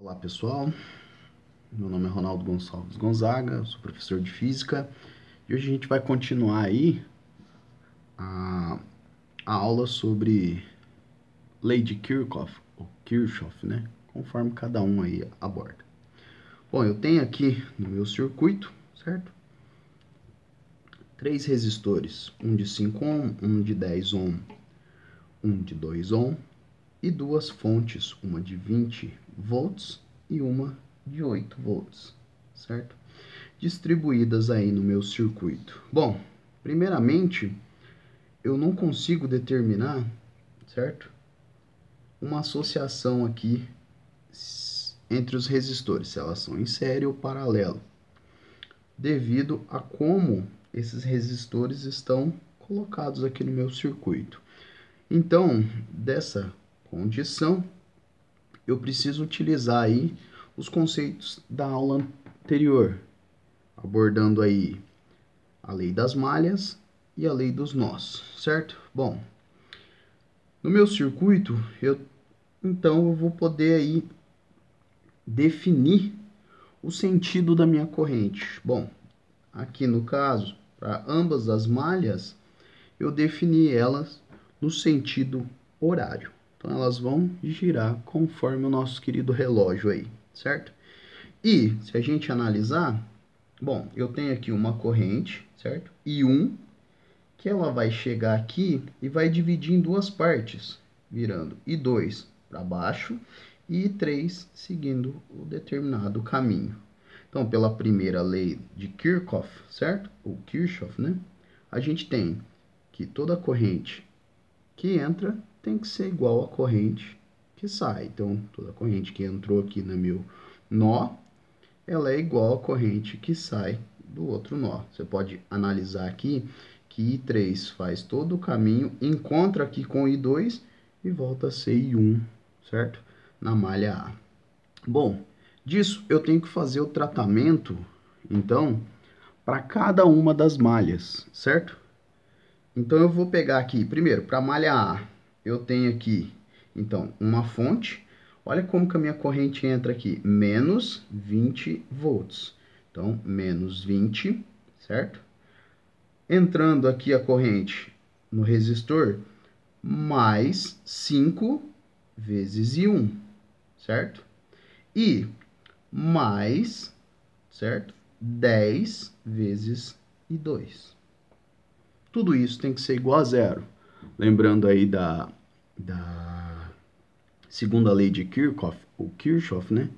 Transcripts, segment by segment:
Olá pessoal, meu nome é Ronaldo Gonçalves Gonzaga, eu sou professor de Física e hoje a gente vai continuar aí a, a aula sobre Lei de Kirchhoff, ou Kirchhoff, né? Conforme cada um aí aborda. Bom, eu tenho aqui no meu circuito, certo? 3 resistores, um de 5 ohm, um de 10 ohm, um de 2 ohm e 2 fontes, uma de 20 volts e uma de 8 volts, certo? Distribuídas aí no meu circuito. Bom, primeiramente, eu não consigo determinar, certo? Uma associação aqui entre os resistores, se elas são em série ou paralelo, devido a como esses resistores estão colocados aqui no meu circuito. Então, dessa condição, eu preciso utilizar aí os conceitos da aula anterior, abordando aí a lei das malhas e a lei dos nós, certo? Bom, no meu circuito, então eu vou poder aí definir o sentido da minha corrente. Bom, aqui no caso, para ambas as malhas, eu defini elas no sentido horário. Então elas vão girar conforme o nosso querido relógio aí, certo? E se a gente analisar, bom, eu tenho aqui uma corrente, certo? I1, que ela vai chegar aqui e vai dividir em duas partes, virando I2 para baixo e I3 seguindo o determinado caminho. Então, pela primeira lei de Kirchhoff, certo? Ou Kirchhoff, né? A gente tem que toda corrente que entra tem que ser igual à corrente que sai. Então, toda corrente que entrou aqui no meu nó, ela é igual à corrente que sai do outro nó. Você pode analisar aqui que I3 faz todo o caminho, encontra aqui com I2 e volta a ser I1, certo? Na malha A. Bom, disso eu tenho que fazer o tratamento, então, para cada uma das malhas, certo? Então eu vou pegar aqui, primeiro, para a malha A, eu tenho aqui, então, uma fonte. Olha como que a minha corrente entra aqui, menos 20 volts. Então, menos 20, certo? Entrando aqui a corrente no resistor, mais 5 vezes I1, certo? E mais, certo? 10 vezes I2. Tudo isso tem que ser igual a zero. Lembrando aí da segunda lei de Kirchhoff, ou Kirchhoff, né?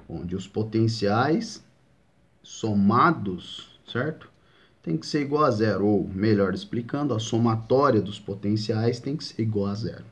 Onde os potenciais somados, certo? Tem que ser igual a zero. Ou, melhor explicando, a somatória dos potenciais tem que ser igual a zero.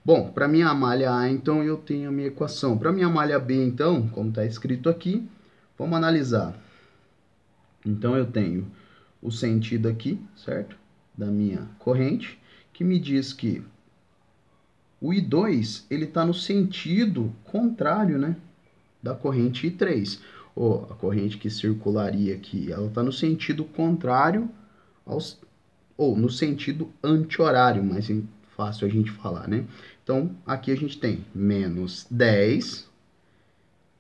Bom, para minha malha A, então, eu tenho a minha equação. Para minha malha B, então, como está escrito aqui, vamos analisar. Então, eu tenho o sentido aqui, certo? Da minha corrente, que me diz que o I2, ele está no sentido contrário, né? Da corrente I3. Ou a corrente que circularia aqui, ela está no sentido contrário ou no sentido anti-horário, mais fácil a gente falar, né? Então, aqui a gente tem menos 10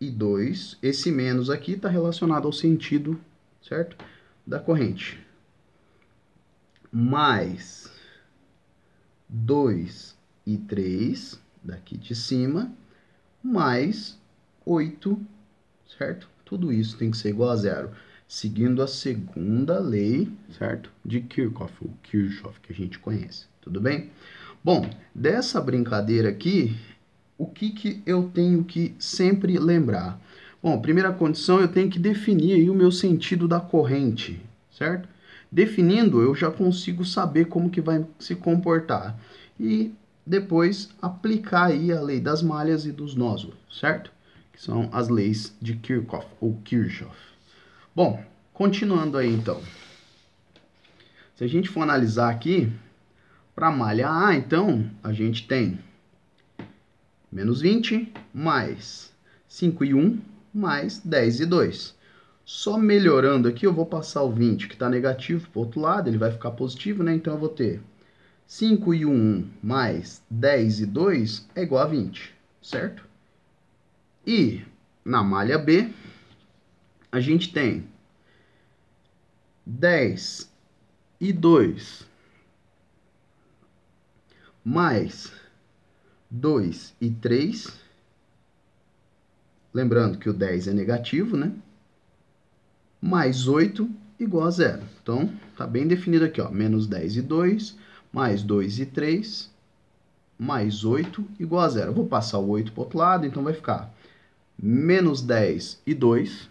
e 2. Esse menos aqui está relacionado ao sentido, certo? Da corrente. Mais 2 e 3, daqui de cima, mais 8, certo? Tudo isso tem que ser igual a zero, seguindo a segunda lei, certo? De Kirchhoff, ou Kirchhoff, que a gente conhece, tudo bem? Bom, dessa brincadeira aqui, o que eu tenho que sempre lembrar? Bom, primeira condição, eu tenho que definir aí o meu sentido da corrente, certo? Definindo, eu já consigo saber como que vai se comportar. E depois aplicar aí a lei das malhas e dos nós, certo? Que são as leis de Kirchhoff, ou Kirchhoff. Bom, continuando aí então. Se a gente for analisar aqui, para a malha A, então, a gente tem menos 20 mais 5 e 1 mais 10 e 2. Só melhorando aqui, eu vou passar o 20, que está negativo, para o outro lado, ele vai ficar positivo, né? Então, eu vou ter 5 e 1 mais 10 e 2 é igual a 20, certo? E na malha B, a gente tem 10 e 2 mais 2 e 3. Lembrando que o 10 é negativo, né? Mais 8 igual a 0. Então, tá bem definido aqui, ó. Menos 10 e 2, mais 2 e 3, mais 8 igual a 0. Eu vou passar o 8 para o outro lado, então vai ficar menos 10 e 2,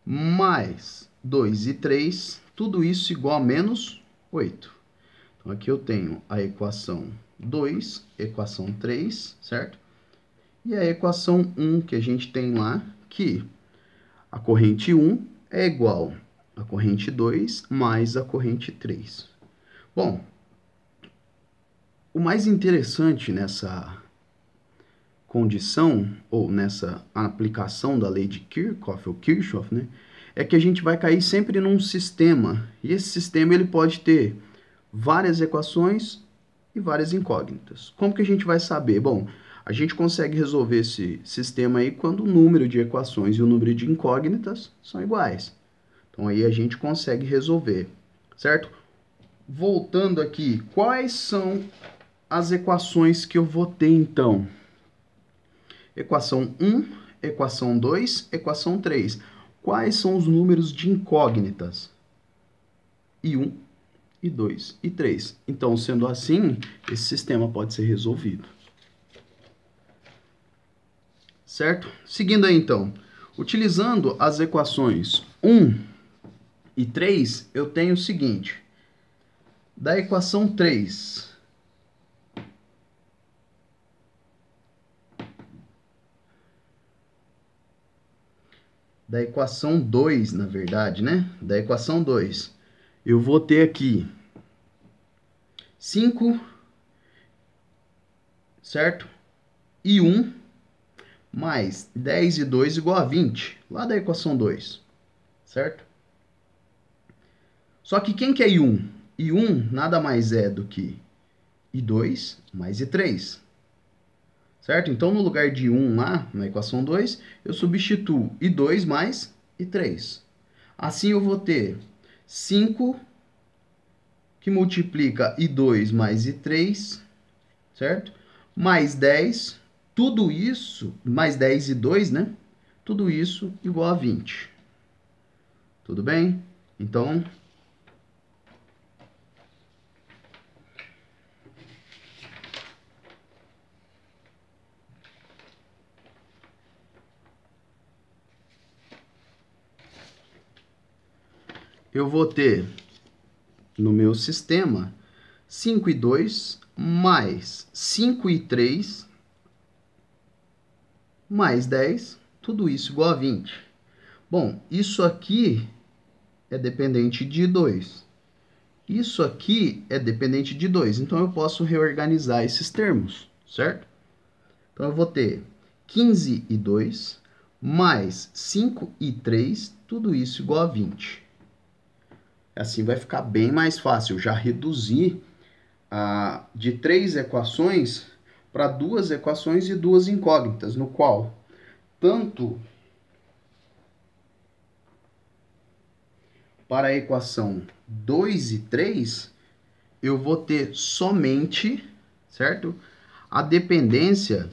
mais 2 e 3, tudo isso igual a menos 8. Então, aqui eu tenho a equação 2, equação 3, certo? E a equação 1 que a gente tem lá, que a corrente 1 é igual à corrente 2 mais a corrente 3. Bom, o mais interessante nessa condição, ou nessa aplicação da lei de Kirchhoff, ou Kirchhoff, né, é que a gente vai cair sempre num sistema, e esse sistema ele pode ter várias equações e várias incógnitas. Como que a gente vai saber? Bom, a gente consegue resolver esse sistema aí quando o número de equações e o número de incógnitas são iguais. Então aí a gente consegue resolver, certo? Voltando aqui, quais são as equações que eu vou ter então? Equação 1, equação 2, equação 3. Quais são os números de incógnitas? I1, I2 e 3. Então, sendo assim, esse sistema pode ser resolvido. Certo? Seguindo aí, então. Utilizando as equações 1 e 3, eu tenho o seguinte. Da equação 3... Da equação 2, na verdade, né? Da equação 2, eu vou ter aqui 5, certo? E 1 mais 10 e 2 igual a 20, lá da equação 2, certo? Só que quem que é I1? I1 nada mais é do que I2 mais I3, certo? Então, no lugar de 1 lá, na equação 2, eu substituo I2 mais I3. Assim, eu vou ter 5 que multiplica I2 mais I3, certo? Mais 10, tudo isso, mais 10 e 2, né? Tudo isso igual a 20. Tudo bem? Então, eu vou ter no meu sistema 5 e 2 mais 5 e 3 mais 10, tudo isso igual a 20. Bom, isso aqui é dependente de 2. Isso aqui é dependente de 2. Então, eu posso reorganizar esses termos, certo? Então, eu vou ter 15 e 2 mais 5 e 3, tudo isso igual a 20. Assim vai ficar bem mais fácil. Eu já reduzi de 3 equações para 2 equações e 2 incógnitas, no qual tanto para a equação 2 e 3, eu vou ter somente, certo? A dependência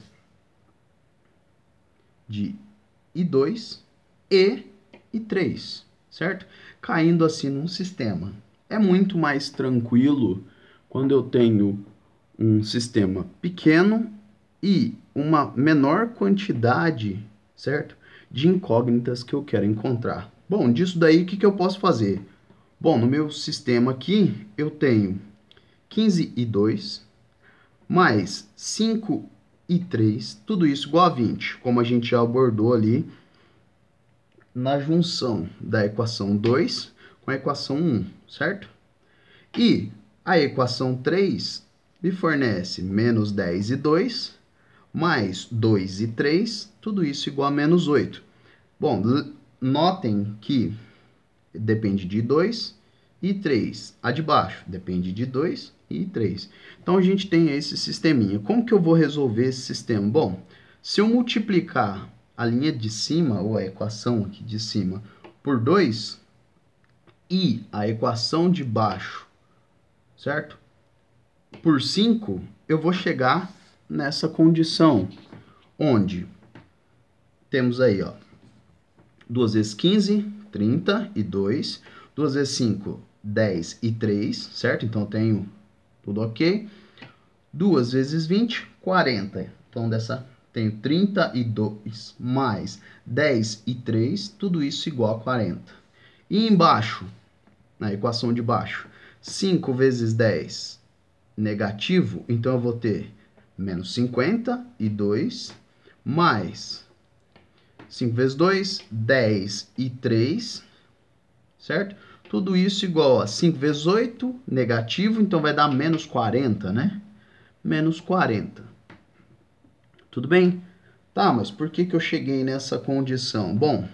de I2 e I3, certo? Caindo assim num sistema. É muito mais tranquilo quando eu tenho um sistema pequeno e uma menor quantidade, certo? De incógnitas que eu quero encontrar. Bom, disso daí, o que eu posso fazer? Bom, no meu sistema aqui, eu tenho 15 e 2, mais 5 e 3, tudo isso igual a 20, como a gente já abordou ali na junção da equação 2 com a equação 1, certo? E a equação 3 me fornece menos 10 e 2, mais 2 e 3, tudo isso igual a menos 8. Bom, notem que depende de 2 e 3. A de baixo depende de 2 e 3. Então, a gente tem esse sisteminha. Como que eu vou resolver esse sistema? Bom, Se eu multiplicar a linha de cima, ou a equação aqui de cima, por 2, e a equação de baixo, certo? Por 5, eu vou chegar nessa condição, onde temos aí, ó, 2 vezes 15, 32, 2 vezes 5, 10 e 3, certo? Então, eu tenho tudo ok. 2 vezes 20, 40. Então, tenho 32 mais 10 e 3, tudo isso igual a 40. E embaixo, na equação de baixo, 5 vezes 10 negativo, então eu vou ter menos 52 mais 5 vezes 2, 10 e 3, certo? Tudo isso igual a 5 vezes 8, negativo, então vai dar menos 40, né? Menos 40. Tudo bem? Tá, mas por que eu cheguei nessa condição? Bom,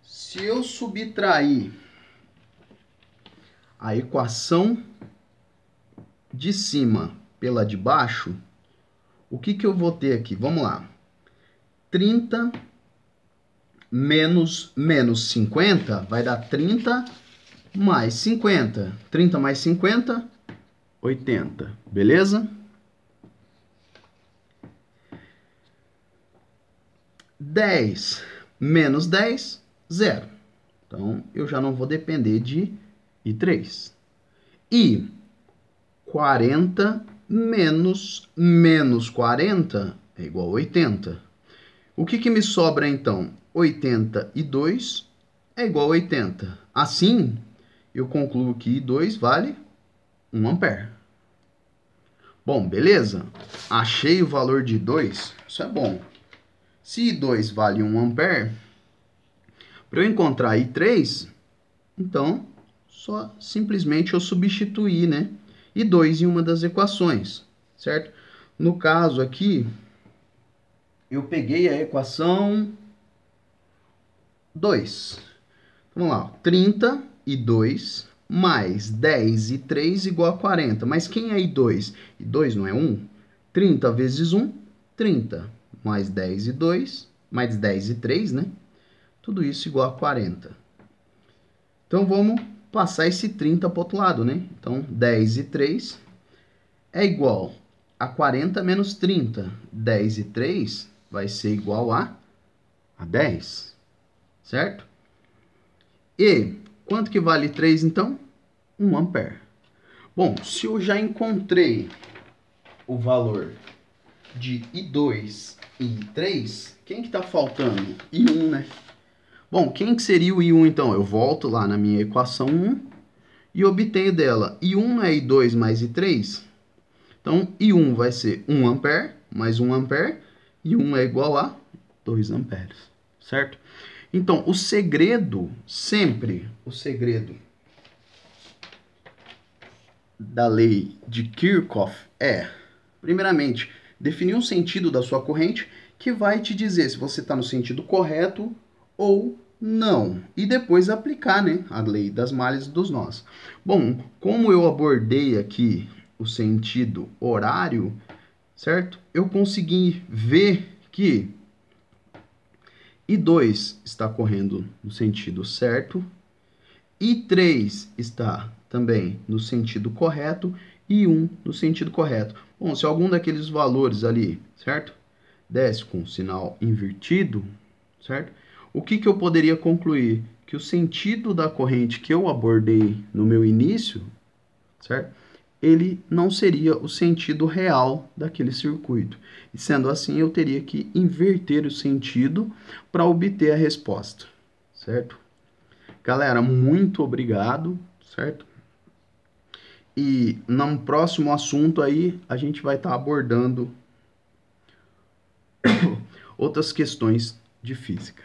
se eu subtrair a equação de cima pela de baixo, o que eu vou ter aqui? Vamos lá. 30 menos 50 vai dar 30 mais 50. 30 mais 50, 80. Beleza? 10 menos 10, 0. Então, eu já não vou depender de I3. E 40 menos 40 é igual a 80. O que me sobra, então? 82 é igual a 80. Assim, eu concluo que I2 vale 1 ampere. Bom, beleza? Achei o valor de I2, isso é bom. Se I2 vale 1 ampere, para eu encontrar I3, então, só simplesmente eu substituir, né? I2 em uma das equações, certo? No caso aqui, eu peguei a equação 2. Vamos lá, 32 mais 10 e 3 igual a 40. Mas quem é I2? I2 não é 1? 30 vezes 1, 30. Mais 10 e 2, mais 10 e 3, né? Tudo isso igual a 40. Então, vamos passar esse 30 para o outro lado, né? Então, 10 e 3 é igual a 40 menos 30. 10 e 3 vai ser igual a 10, certo? E quanto que vale 3, então? 1 ampere. Bom, se eu já encontrei o valor de I2 e I3, quem que está faltando? I1, né? Bom, quem que seria o I1, então? Eu volto lá na minha equação 1 e obtenho dela I1 é I2 mais I3. Então, I1 vai ser 1 ampere mais 1 ampere. E 1 é igual a 2 amperes, certo? Então, o segredo da lei de Kirchhoff é, primeiramente, definir um sentido da sua corrente que vai te dizer se você está no sentido correto ou não. E depois aplicar, né, a lei das malhas e dos nós. Bom, como eu abordei aqui o sentido horário, certo? Eu consegui ver que I2 está correndo no sentido certo, I3 está também no sentido correto e 1 no sentido correto. Bom, se algum daqueles valores ali, certo? Desce com o sinal invertido, certo? O que eu poderia concluir? Que o sentido da corrente que eu abordei no meu início, certo? Ele não seria o sentido real daquele circuito. E sendo assim, eu teria que inverter o sentido para obter a resposta, certo? Galera, muito obrigado, certo? E no próximo assunto aí, a gente vai estar abordando outras questões de física.